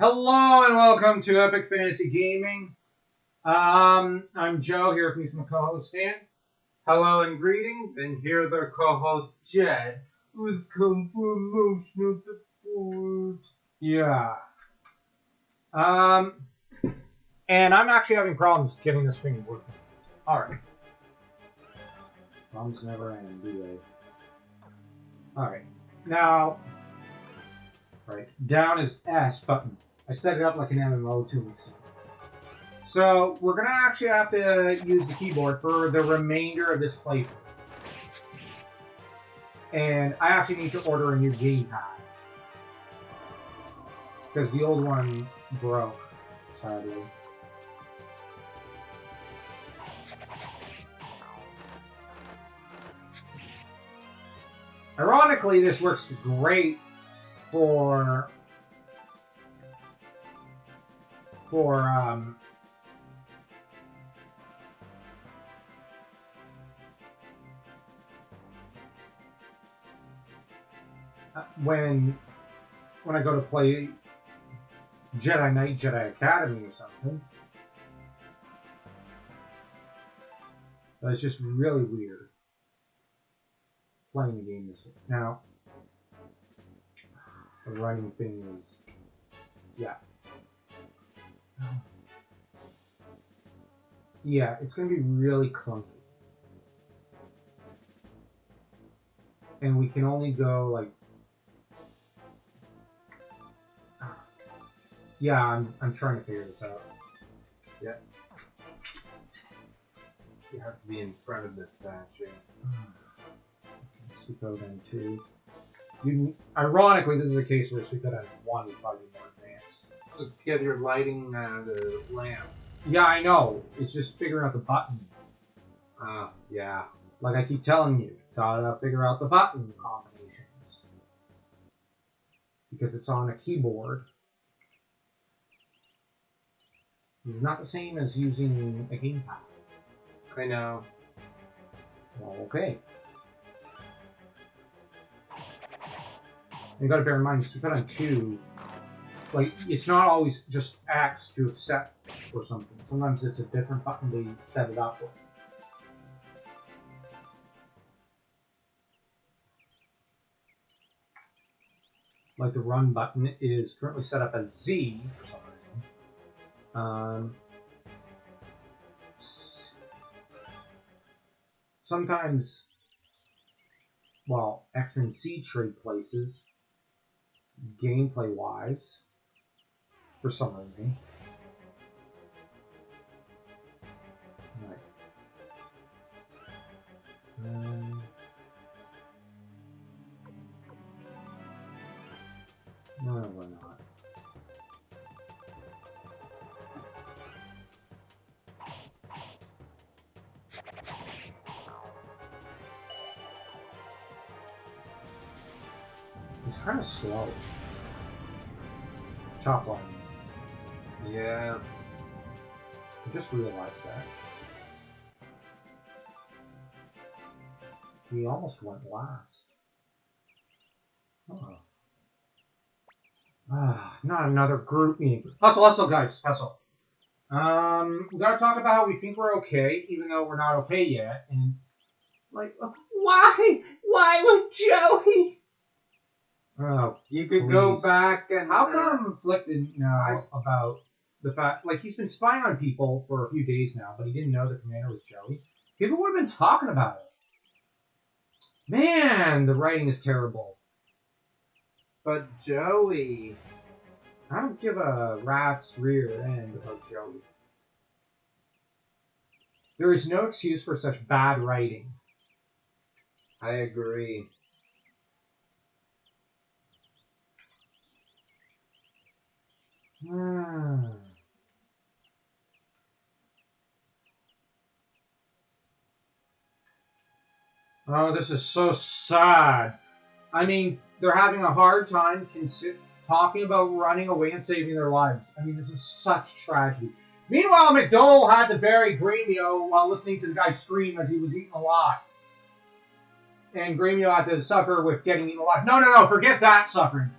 Hello and welcome to Epic Fantasy Gaming. I'm Joe here with my co-host Dan. Hello and greetings, and here their co-host Jed, who's come for emotional support. Yeah. And I'm actually having problems getting this thing working. Alright. Problems never end, do they? Alright. Now, down is S button. I set it up like an MMO 2 weeks ago. So, we're going to actually have to use the keyboard for the remainder of this playthrough. And I actually need to order a new gamepad. Because the old one broke, sadly. Ironically, this works great for when I go to play Jedi Knight, Jedi Academy or something. But it's just really weird playing the game this way. Now, the running thing is, yeah. Yeah, it's going to be really clunky. And we can only go, like... Yeah, I'm trying to figure this out. Yeah. You have to be in front of the statue. Suikoden2. Ironically, this is a case where Suikoden1 is probably more advanced. Let's get your lighting the lamp. Yeah, I know. It's just figuring out the button. Yeah. Like I keep telling you, gotta figure out the button combinations. Because it's on a keyboard. It's not the same as using a gamepad. I know. Well, okay. You gotta bear in mind, Suikoden2, like, it's not always just X to accept or something. Sometimes it's a different button they set it up with. Like the run button is currently set up as Z for some reason. Sometimes, well, X and C trade places, gameplay-wise, for some reason. Right. No, we're not. It's kind of slow. Chop line. Yeah. I just realized that. He almost went last. Oh. Not another group meeting. Hustle, guys, hustle. We gotta talk about how we think we're okay, even though we're not okay yet. And like, why with Joey? Oh, You could please. go back and... How come conflicted now about the fact, like, he's been spying on people for a few days now, but he didn't know the commander was Joey? People would have been talking about it. Man, the writing is terrible. But Joey... I don't give a rat's rear end about Joey. There is no excuse for such bad writing. I agree. Oh, this is so sad. I mean, they're having a hard time talking about running away and saving their lives. I mean, this is such tragedy. Meanwhile, McDowell had to bury Greenhill while listening to the guy scream as he was eaten alive. And Greenhill had to suffer with getting eaten alive. No, forget that suffering.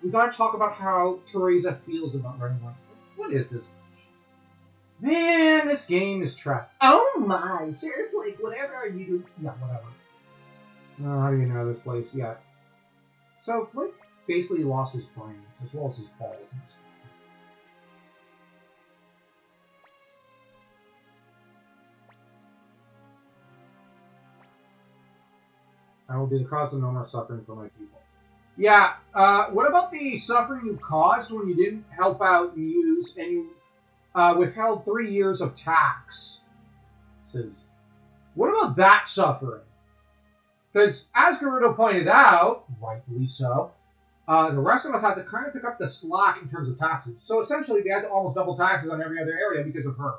We gotta talk about how Teresa feels about running away. What is this? Man, this game is trash. Oh my, seriously, whatever are you doing? Yeah, whatever. How do you know this place yet? So, Flick basically lost his brains, as well as his balls. I will be the cause of no more suffering for my people. Yeah, what about the suffering you caused when you didn't help out Muse and you withheld 3 years of tax? Says, what about that suffering? Because, as Gerudo pointed out, rightfully so, the rest of us had to kind of pick up the slack in terms of taxes. So essentially, they had to almost double taxes on every other area because of her.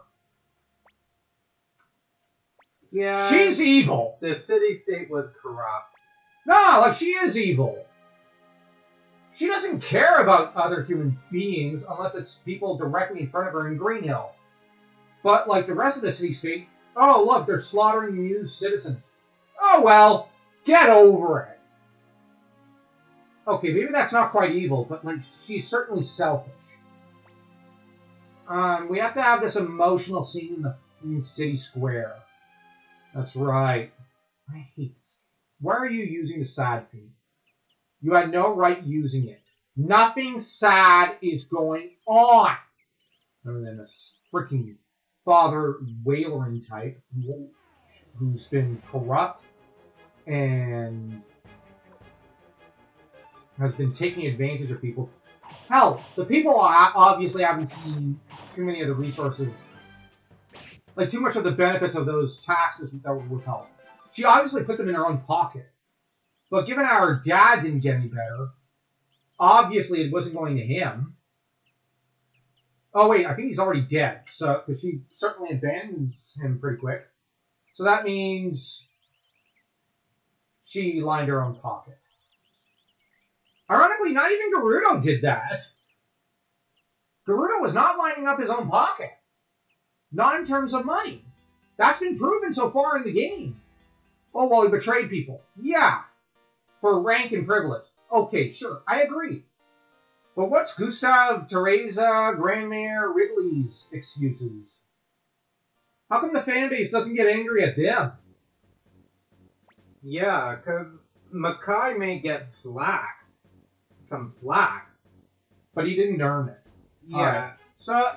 Yeah. She's evil. The city-state was corrupt. No, like, she is evil. She doesn't care about other human beings unless it's people directly in front of her in Greenhill. But, like, the rest of the city-state, oh, look, they're slaughtering Muse citizens. Oh, well, get over it. Okay, maybe that's not quite evil, but, like, she's certainly selfish. We have to have this emotional scene in the city square. That's right. I hate this. Why are you using the sad theme? You had no right using it. Nothing sad is going on. Other than this freaking father whalering type who's been corrupt and has been taking advantage of people. Hell, the people obviously haven't seen too many of the resources, like too much of the benefits of those taxes that were withheld. She obviously put them in her own pocket. But given how her dad didn't get any better, obviously it wasn't going to him. Oh wait, I think he's already dead. So, because she certainly abandons him pretty quick. So that means she lined her own pocket. Ironically, not even Gerudo did that. Gerudo was not lining up his own pocket. Not in terms of money. That's been proven so far in the game. Oh, well, he betrayed people. Yeah. For rank and privilege. Okay, sure, I agree. But what's Gustav, Teresa, Grandmere, Wrigley's excuses? How come the fan base doesn't get angry at them? Yeah, because Makai may get some flack. But he didn't earn it. Yeah. So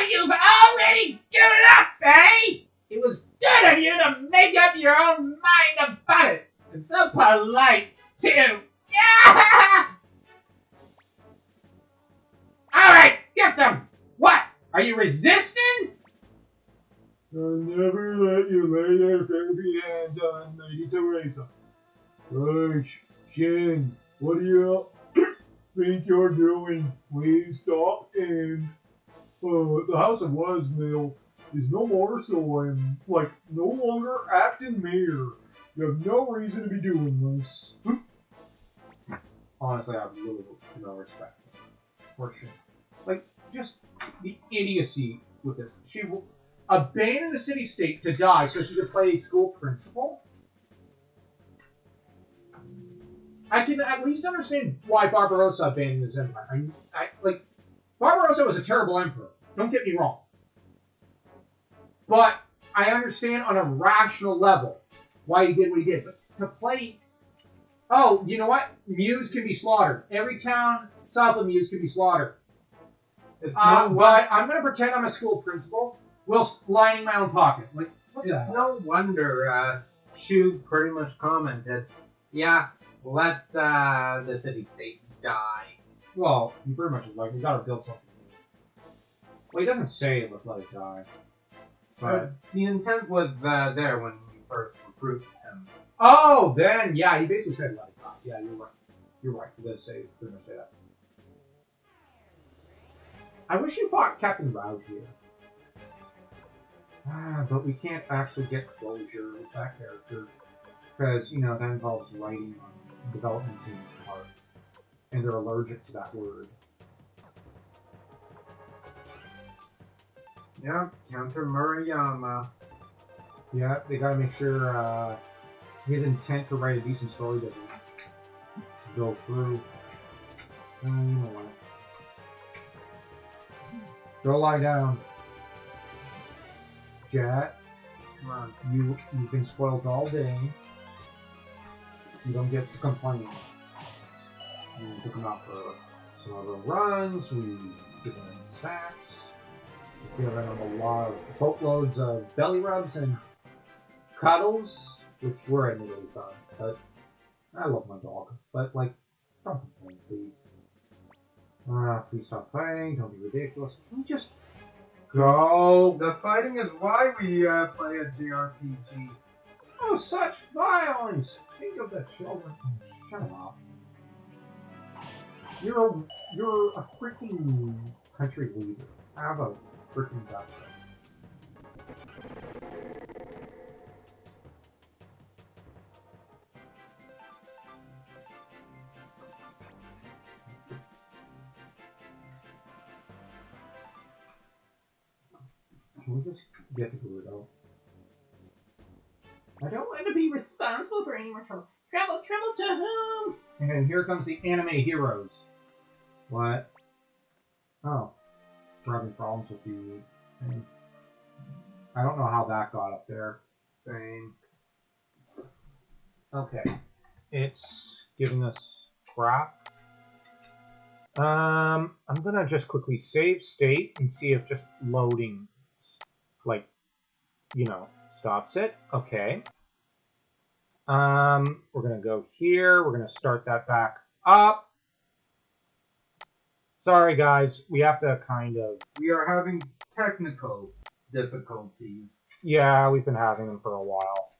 you've already given up, eh? It was good of you to make up your own mind about it. And so polite, too. Yeah! Alright, get them! What? Are you resisting? I'll never let you lay your heavy hand on Lady Teresa. Gosh, Shin, what do you think you're doing? Please stop and... the House of Waz Mill is no more, so I'm, no longer acting mayor. You have no reason to be doing this. Honestly, I have little to no respect for Shin. Just the idiocy with this. She abandoned the city-state to die so she could play school principal? I can at least understand why Barbarossa abandoned his empire. Barbarossa was a terrible emperor. Don't get me wrong. But I understand on a rational level why he did what he did. But to play... Oh, you know what? Muse can be slaughtered. Every town south of Muse can be slaughtered. But I'm going to pretend I'm a school principal whilst lining my own pocket. It's no wonder Shu pretty much commented, yeah, let the city-state die. Well, he pretty much is like, we gotta build something new. Well, he doesn't say let's let it die. But the intent was there when we first recruited him. Oh, then, yeah, he basically said let it die. Yeah, you're right. You're right. He does pretty much say that. I wish you fought Captain Rao here. But we can't actually get closure with that character. Because, that involves writing on the development team's part. And they're allergic to that word. Yeah, Counter Murayama. Yeah, they gotta make sure his intent to write a decent story doesn't go through. You know what? Go lie down. Jet, come on. You've been spoiled all day. You don't get to complain. We took them out for some other runs. We give them snacks. We give them a lot of boatloads of belly rubs and cuddles, which were admittedly fun. But I love my dog. But like, don't complain, please. Please stop fighting. Don't be ridiculous. Can we just go? The fighting is why we play a JRPG. Oh, such violence! Think of the children. Oh, shut up. You're a freaking country leader. Have a freaking guts. Can we just get the Gerudo? I don't want to be responsible for any more trouble. Trouble to whom? And here comes the anime heroes. What? Oh. We're having problems with the thing. I don't know how that got up there. Same. Okay. It's giving us crap. I'm gonna just quickly save state and see if just loading, like, you know, stops it. Okay. We're gonna go here. We're gonna start that back up. Sorry, guys. We have to kind of... We are having technical difficulties. Yeah, we've been having them for a while.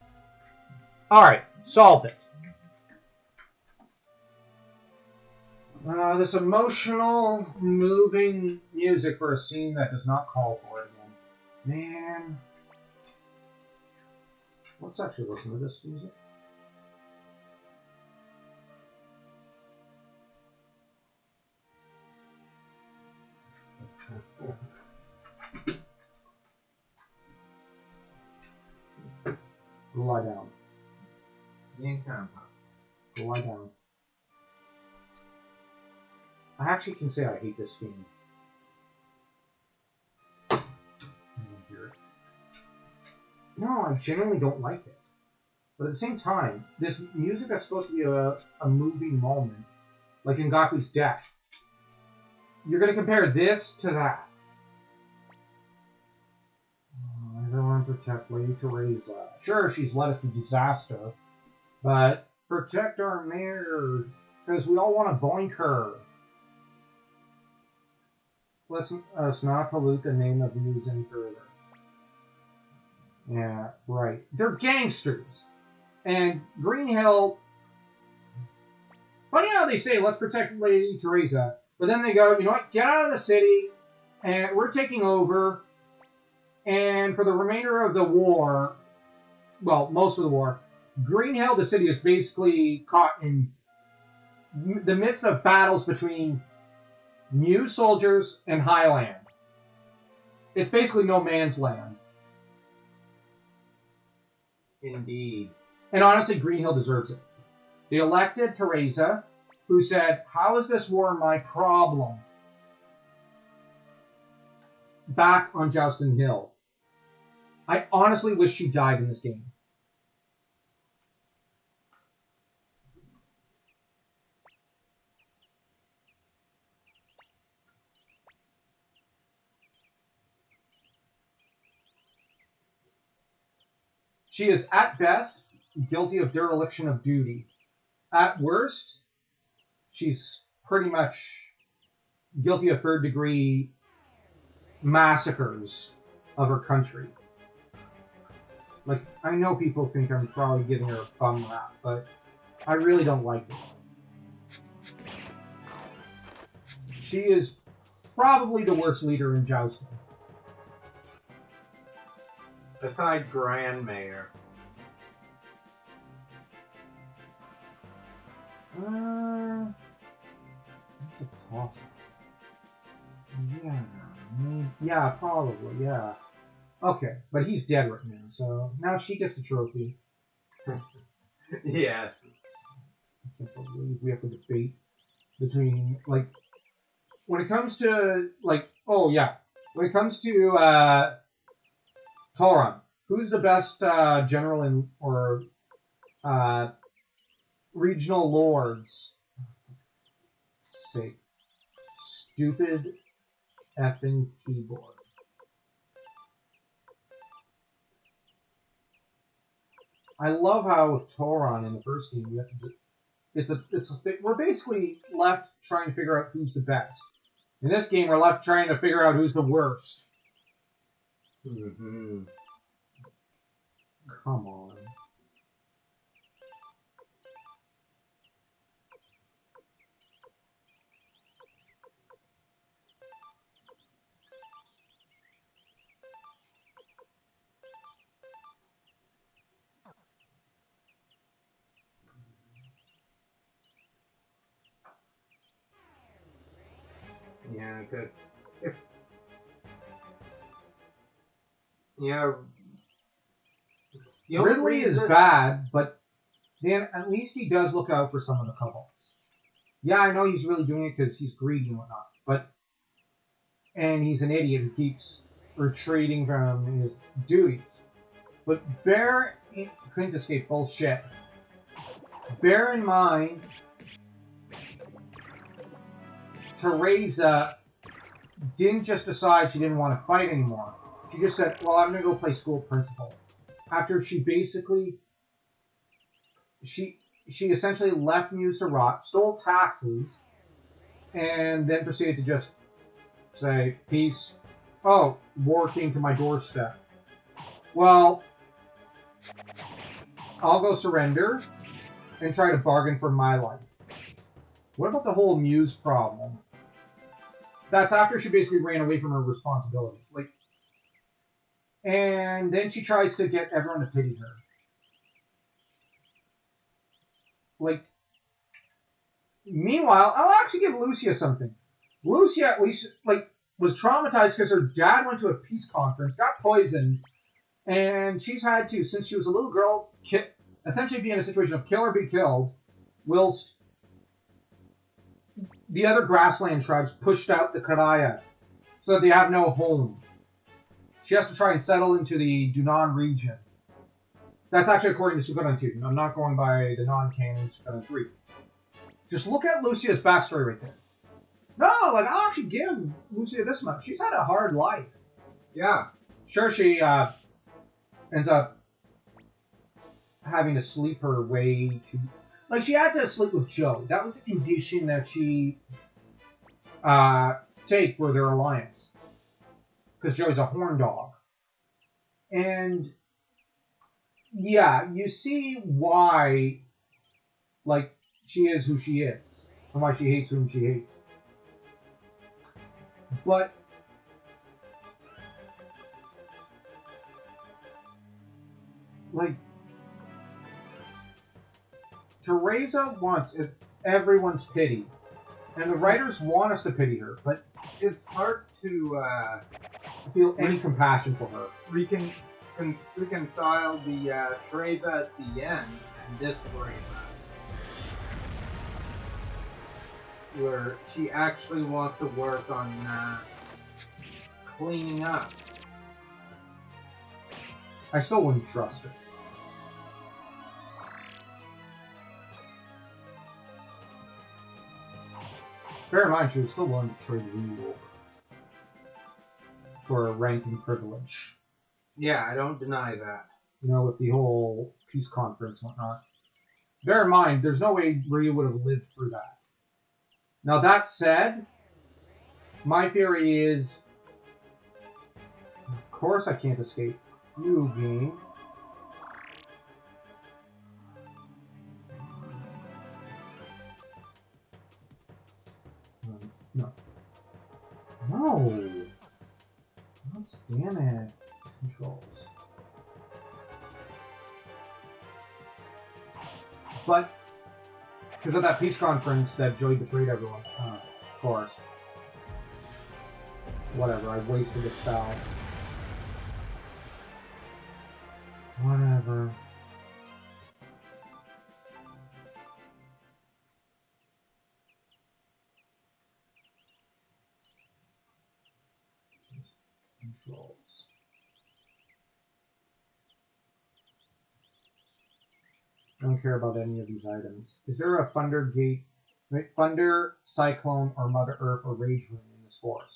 Alright, solved it. This emotional, moving music for a scene that does not call for it again. Man. Let's actually listen to this music. Go lie down. Go lie down. I actually can say I hate this game. I don't hear it. No, I genuinely don't like it. But at the same time, this music that's supposed to be a moving moment, like in Gaku's death, you're going to compare this to that. Everyone protect Lady Teresa. Sure, she's led us to disaster, but protect our mayor, because we all want to boink her. Let's not pollute the name of the news any further. Yeah, right. They're gangsters. And Greenhill... Funny how they say, let's protect Lady Teresa, but then they go, you know what, get out of the city, and we're taking over, and for the remainder of the war, well, most of the war, Greenhill, the city, is basically caught in the midst of battles between new soldiers and Highland. It's basically no man's land. Indeed. And honestly, Greenhill deserves it. They elected Teresa, who said, how is this war my problem? Back on Joustin Hill. I honestly wish she died in this game. She is, at best, guilty of dereliction of duty. At worst, she's pretty much guilty of third-degree massacres of her country. Like, I know people think I'm probably giving her a bum rap, but I really don't like it. She is probably the worst leader in Joustin. Aside Grand Mayor. That's a toss. Yeah, probably, yeah. Okay, but he's dead right now, so now she gets the trophy. Yes. I can't believe we have to debate between, like, when it comes to, like, oh yeah, when it comes to Tauron, who's the best general in, or uh, regional lords? Say, stupid effing keyboard. I love how with Tauron in the first game, you have to. We're basically left trying to figure out who's the best. In this game, we're left trying to figure out who's the worst. Mm-hmm. Come on. Yeah, because if yeah, Ridley is bad, but then at least he does look out for some of the kobolds. Yeah, I know he's really doing it because he's greedy and whatnot, and he's an idiot who keeps retreating from his duties. But couldn't escape bullshit. Bear in mind, Teresa didn't just decide she didn't want to fight anymore. She just said, well, I'm going to go play school principal. After she basically, she essentially left Muse to rot, stole taxes, and then proceeded to just say, peace. Oh, war came to my doorstep. Well, I'll go surrender and try to bargain for my life. What about the whole Muse problem? That's after she basically ran away from her responsibilities. And then she tries to get everyone to pity her. Meanwhile, I'll actually give Lucia something. Lucia at least, was traumatized because her dad went to a peace conference, got poisoned, and she's had to, since she was a little girl, essentially be in a situation of kill or be killed, whilst the other grassland tribes pushed out the Karaya so that they have no home. She has to try and settle into the Dunan region. That's actually according to Suikoden2. I'm not going by the non-canon Suikoden 3. Just look at Lucia's backstory right there. No, I'll actually give Lucia this much. She's had a hard life. Yeah. Sure, she ends up having to sleep her way to... she had to sleep with Joe. That was the condition that she take for their alliance. Because Joey's a horn dog. And, yeah, you see why, she is who she is. And why she hates whom she hates. But, Teresa wants everyone's pity. And the writers want us to pity her, but It's hard to feel any compassion for her. reconcile the Teresa at the end and this Teresa, where she actually wants to work on cleaning up. I still wouldn't trust her. Bear in mind, she was still willing to trade Ryu over for rank and privilege. Yeah, I don't deny that. With the whole peace conference and whatnot. Bear in mind, there's no way Ryu would have lived through that. Now, that said, my theory is, of course I can't escape you, game. No. No! God damn it. Controls. But, because of that peace conference that Joey betrayed everyone. Of course. Whatever, I wasted a spell. Whatever. controls. I don't care about any of these items. Is there a Thunder Gate, Thunder, Cyclone, or Mother Earth or Rage Room in this forest?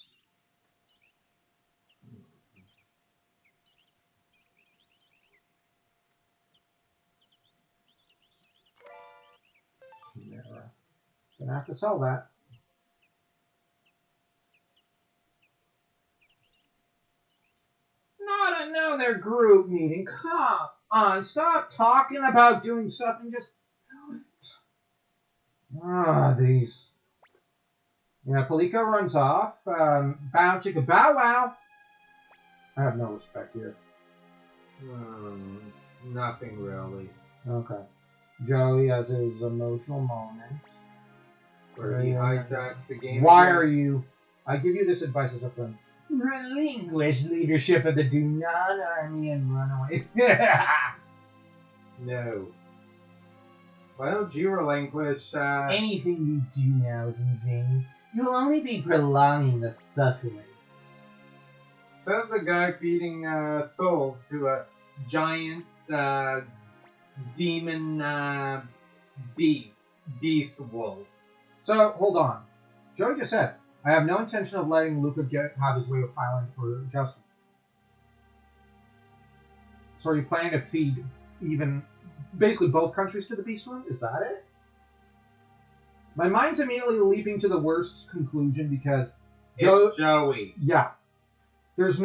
Chimera. Gonna have to sell that. Not another group meeting. Come on, stop talking about doing something. Just these. Yeah, Palika runs off. Bow chicka bow wow. I have no respect here. Nothing really. Okay. Joey has his emotional moment. Where he hijacks the game. Why again. are you? I give you this advice as a friend. Relinquish leadership of the Dunan army and run away. No. Why don't you relinquish, Anything you do now is in vain. You'll only be prolonging the suffering. Says the guy feeding souls to a giant demon beast wolf. So, hold on. Joey just said, I have no intention of letting Luca have his way with filing for justice. So are you planning to feed basically both countries to the Beast One? Is that it? My mind's immediately leaping to the worst conclusion because It's Joey. Yeah. It's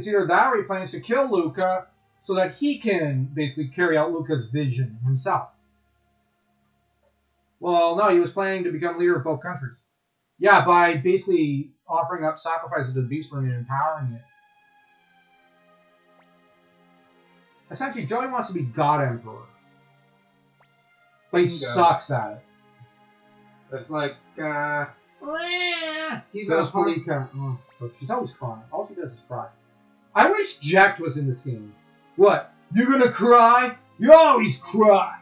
either that or he plans to kill Luca so that he can basically carry out Luca's vision himself. Well, no, he was planning to become leader of both countries. Yeah, by basically offering up sacrifices to the Beast One and empowering it. Essentially, Joey wants to be God Emperor. But he sucks at it. It's like, He's a Palika. Oh, she's always crying. All she does is cry. I wish Jack was in this game. What? You gonna cry? You always cry!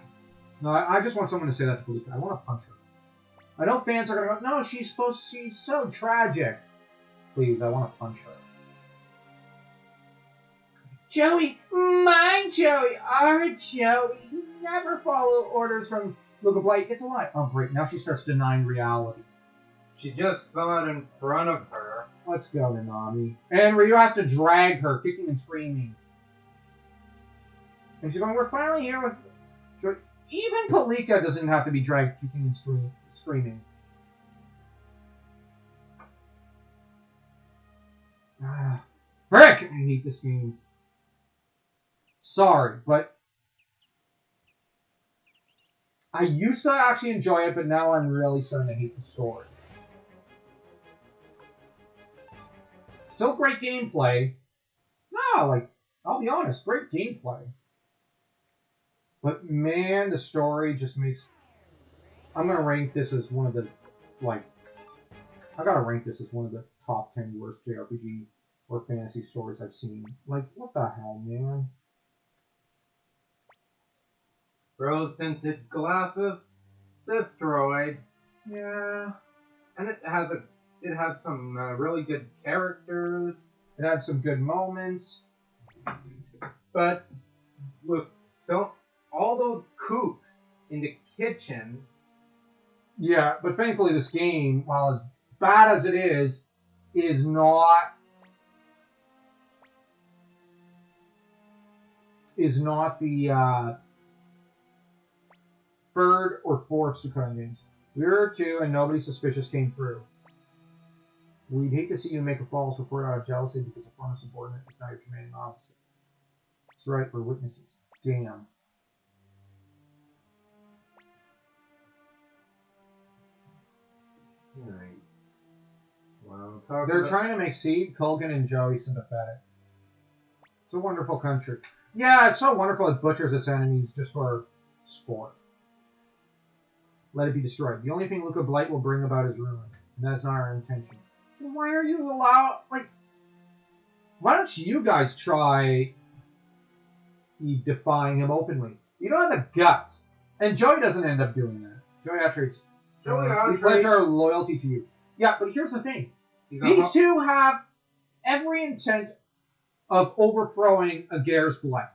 No, I just want someone to say that to Palika. I want to punch her. I know fans are gonna go, no, she's so tragic. Please, I want to punch her. Joey, my Joey, our Joey, he never follow orders from Luca Blight. It's a lie. Oh, great. Now she starts denying reality. she just saw it in front of her. Let's go, Nanami. And Ryu has to drag her, kicking and screaming. And she's going, we're finally here with Joey. Even Palika doesn't have to be dragged, kicking and screaming. Frick! I hate this game. Sorry, but I used to actually enjoy it, but now I'm really starting to hate the story. Still great gameplay. No, like, I'll be honest, great gameplay. But man, the story just makes... I'm gonna rank this as one of the, like... I gotta rank this as one of the top 10 worst JRPG or fantasy stories I've seen. Like, what the hell, man? Rose-tinted glasses, destroyed. Yeah. And it has some really good characters. It had some good moments. But with all those cooks in the kitchen. Yeah, but thankfully this game, while as bad as it is not the third or fourth Suikoden games. We were two and nobody suspicious came through. We'd hate to see you make a false report out of jealousy because a former subordinate is now your commanding officer. That's right, we're witnesses. Damn. Alright. Well, They're trying to make Seed, Kulgan, and Joey sympathetic. It's a wonderful country. Yeah, it's so wonderful it butchers its enemies just for sport. Let it be destroyed. The only thing Luca Blight will bring about is ruin, and that's not our intention. Why are you why don't you guys try defying him openly? You don't have the guts. And Joey doesn't end up doing that. Joey Atreides. We pledge our loyalty to you. Yeah, but here's the thing. These two have every intent of overthrowing Ager's blight.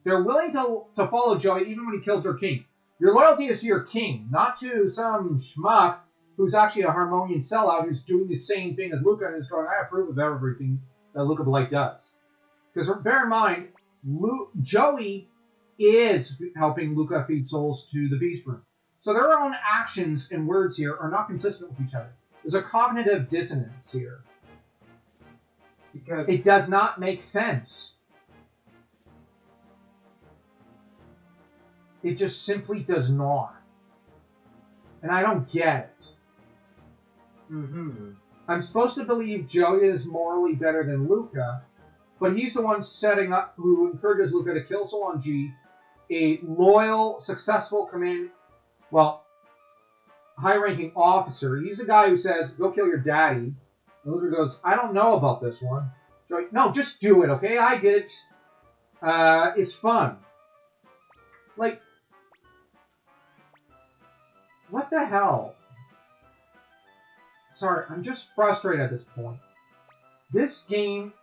They're willing to follow Joey even when he kills their king. Your loyalty is to your king, not to some schmuck who's actually a Harmonian sellout who's doing the same thing as Luca and is going, I approve of everything that Luca Blight does. Because bear in mind, Joey is helping Luca feed souls to the Beast Room. So their own actions and words here are not consistent with each other. There's a cognitive dissonance here. Because it does not make sense. It just simply does not. And I don't get it. I'm supposed to believe Joey is morally better than Luca, but he's the one setting up, who encourages Luca to kill Solange, a loyal, successful high-ranking officer. He's the guy who says, go kill your daddy. And Luca goes, I don't know about this one. Joey, no, just do it, okay? I get it. It's fun. Like, what the hell? Sorry, I'm just frustrated at this point. This game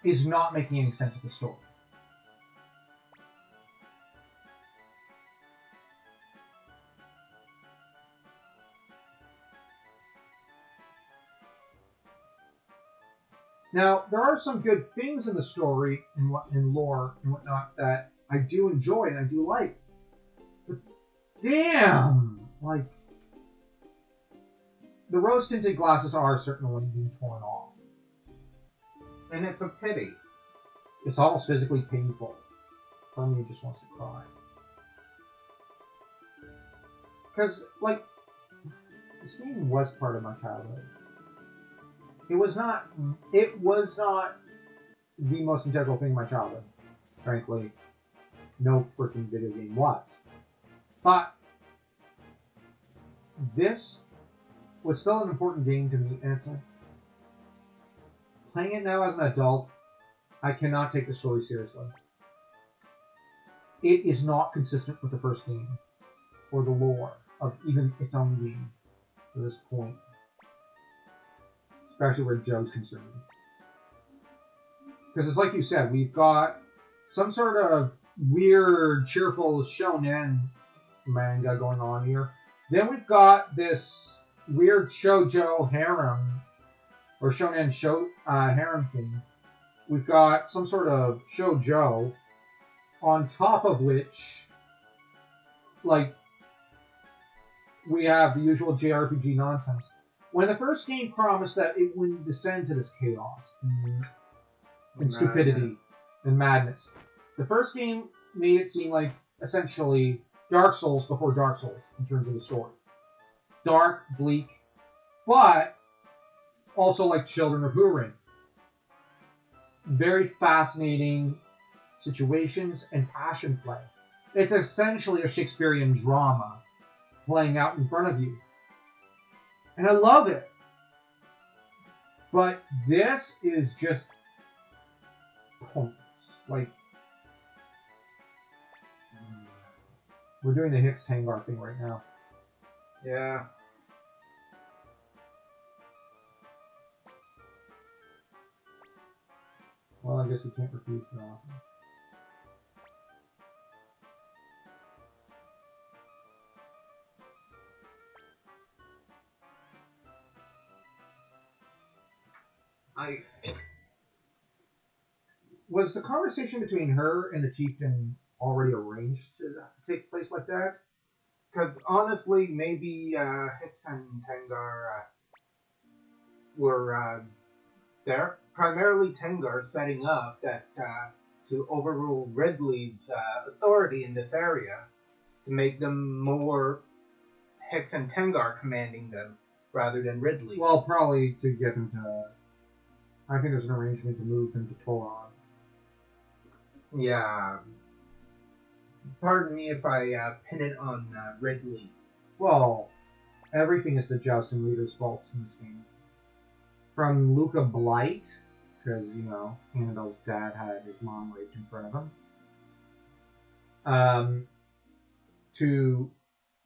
is not making any sense of the story. Now, there are some good things in the story and lore and whatnot that I do enjoy and I do like. But damn! Like, the rose-tinted glasses are certainly being torn off. And it's a pity. It's almost physically painful. Part of me just wants to cry. Because, like, this game was part of my childhood. It was not the most integral thing in my childhood. Frankly, no freaking video game was. But this was still an important game to me, and it's like, playing it now as an adult, I cannot take the story seriously. It is not consistent with the first game, or the lore of even its own game to this point. Especially where Joe's concerned. Because it's like you said, we've got some sort of weird, cheerful shonen manga going on here. Then we've got this weird shoujo harem, or shonen harem thing. We've got some sort of shoujo, on top of which, like, we have the usual JRPG nonsense. When the first game promised that it wouldn't descend to this chaos and stupidity and madness, the first game made it seem like essentially Dark Souls before Dark Souls in terms of the story. Dark, bleak, but also like Children of Húrin. Very fascinating situations and passion play. It's essentially a Shakespearean drama playing out in front of you. And I love it. But this is just pointless. Like, we're doing the Hicks Tangar thing right now. Yeah. Well, I guess we can't refuse that often. Was the conversation between her and the chieftain already arranged to take place like that? Because honestly, maybe Hicks and Tangar were there. Primarily Tangar setting up that to overrule Ridley's authority in this area, to make them more Hicks and Tangar commanding them rather than Ridley. Well, probably to get him to. I think there's an arrangement to move him to Toron. Yeah. Pardon me if I pin it on Ridley. Well, everything is the Jousting leader's faults in this game. From Luca Blight, because, you know, Annabelle's dad had his mom raped in front of him, to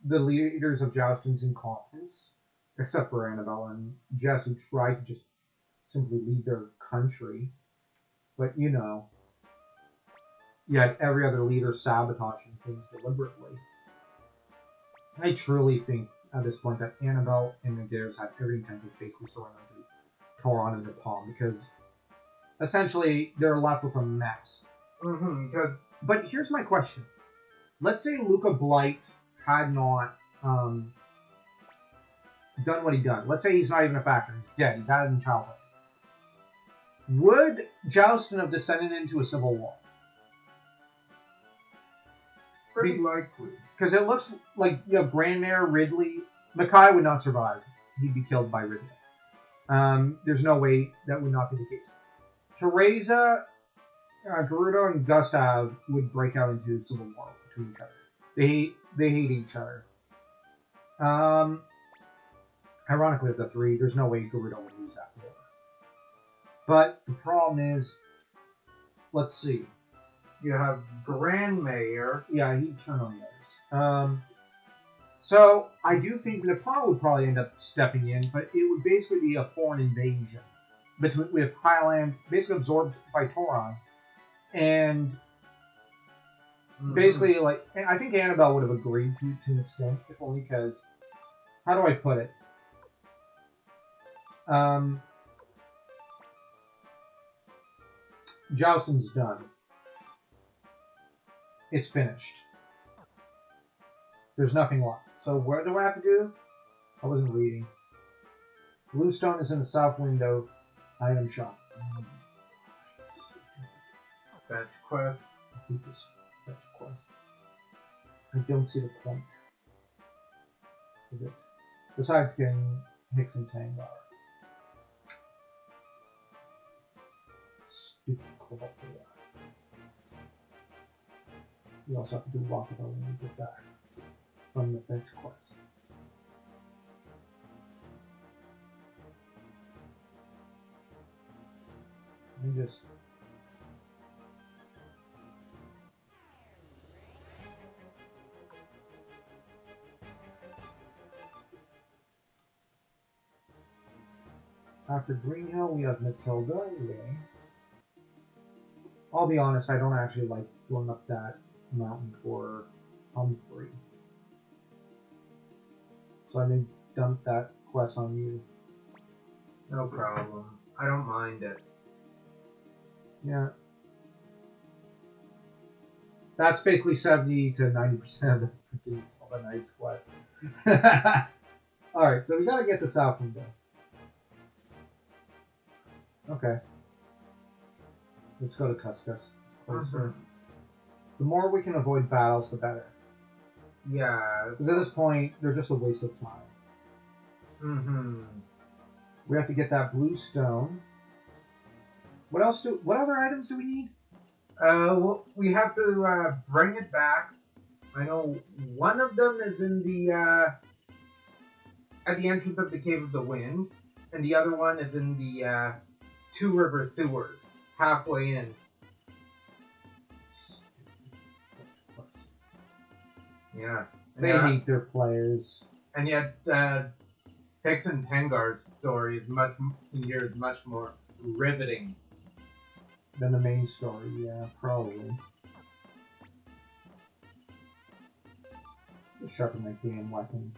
the leaders of Jousting's incompetence, except for Annabelle and Jess, who tried to just simply leave their country. But you know, yet every other leader sabotaging things deliberately. I truly think at this point that Annabelle and Nadere's have every intent of basically throwing onto Toron and Nepal because essentially they're left with a mess. But here's my question. Let's say Luca Blight had not done what he done. Let's say he's not even a factor. He's dead. He died in childhood. Would Joustin have descended into a civil war? Pretty likely. Because it looks like you have Grandmere, Ridley. Mackay would not survive. He'd be killed by Ridley. There's no way that would not be the case. Teresa, Gerudo, and Gustav would break out into civil war between each other. They hate each other. Ironically, of the three, there's no way Gerudo would lose that war. But the problem is, let's see. You have Grand Mayor. Yeah, he'd turn on the others. So I do think Nepal would probably end up stepping in, but it would basically be a foreign invasion with Highland basically absorbed by Toron, and basically I think Annabelle would have agreed to an extent, if only because how do I put it? Jousting's done. It's finished. There's nothing left. So what do I have to do? I wasn't reading. Bluestone is in the south window. Item shop. Fetch quest. I think this fetch quest. I don't see the point of it. Besides getting Hicks and Tangar. Stupid call for that. You also have to do Walkabout when you get back from the fetch quest. And just after Greenhill, we have Matilda. Yay. I'll be honest, I don't actually like going up that mountain for Humphrey. So I may dump that quest on you. No problem. I don't mind it. Yeah. That's basically 70 to 90% of a night's quest. Alright, so we gotta get to South Window. Okay. Let's go to Cuscus. Closer. The more we can avoid battles, the better. Yeah. Because at this point, they're just a waste of time. We have to get that blue stone. What other items do we need? Well, we have to bring it back. I know one of them is in the at the entrance of the Cave of the Wind, and the other one is in the Two River Sewers, halfway in. Yeah. They hate their players. And yet, Hicks and Tengar's story is much more riveting than the main story. Yeah, probably. Just sharpen my damn weapon.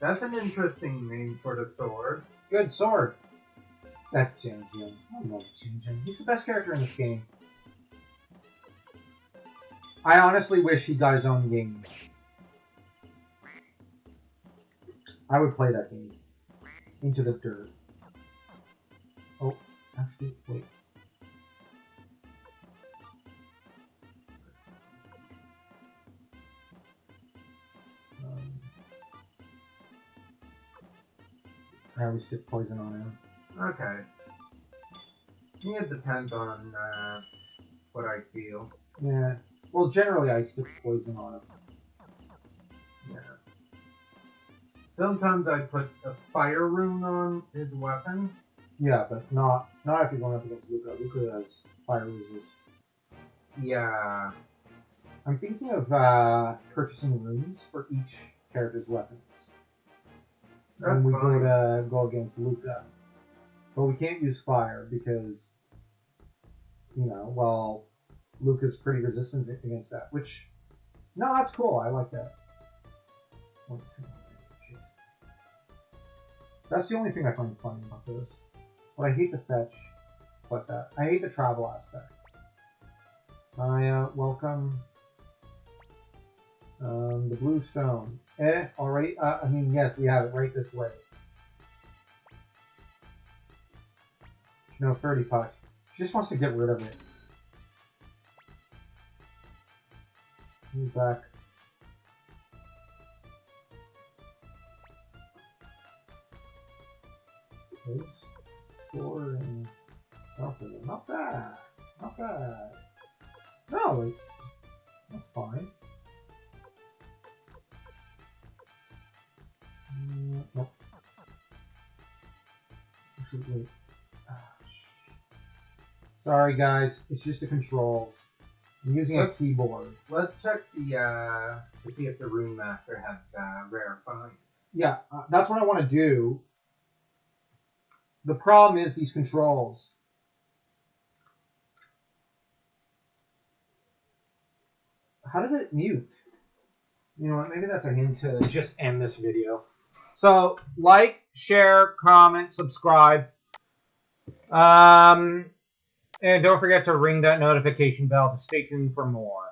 That's an interesting name for the sword. Good sword. That's Jinjin. I love Jinjin. He's the best character in this game. I honestly wish he got his own game. I would play that game. Into the Dirt. Oh, actually, wait. I always stick poison on him. Okay. It depends on what I feel. Yeah. Well, generally I stick poison on him. Yeah. Sometimes I put a fire rune on his weapon. Yeah, but not if you're going up against Luca. Luca has fire resist. Yeah. I'm thinking of purchasing runes for each character's weapons. When we go against Luca. But we can't use fire because, you know, well, Luca's pretty resistant against that. Which, no, that's cool. I like that. That's the only thing I find funny about this. But I hate the fetch. What's that? I hate the travel aspect. Welcome. The blue stone. Already? I mean, yes, we have it right this way. No, 30 pucks. She just wants to get rid of it. Move back. Okay. Scoring something. Not bad. Not bad. No, that's fine. Nope. Actually, wait. Sorry guys, it's just the controls. I'm using a keyboard. Let's check to see if the Rune Master has rare finds. Yeah, that's what I want to do. The problem is these controls. How did it mute? You know what, maybe that's a hint to just end this video. So, like, share, comment, subscribe. And don't forget to ring that notification bell to stay tuned for more.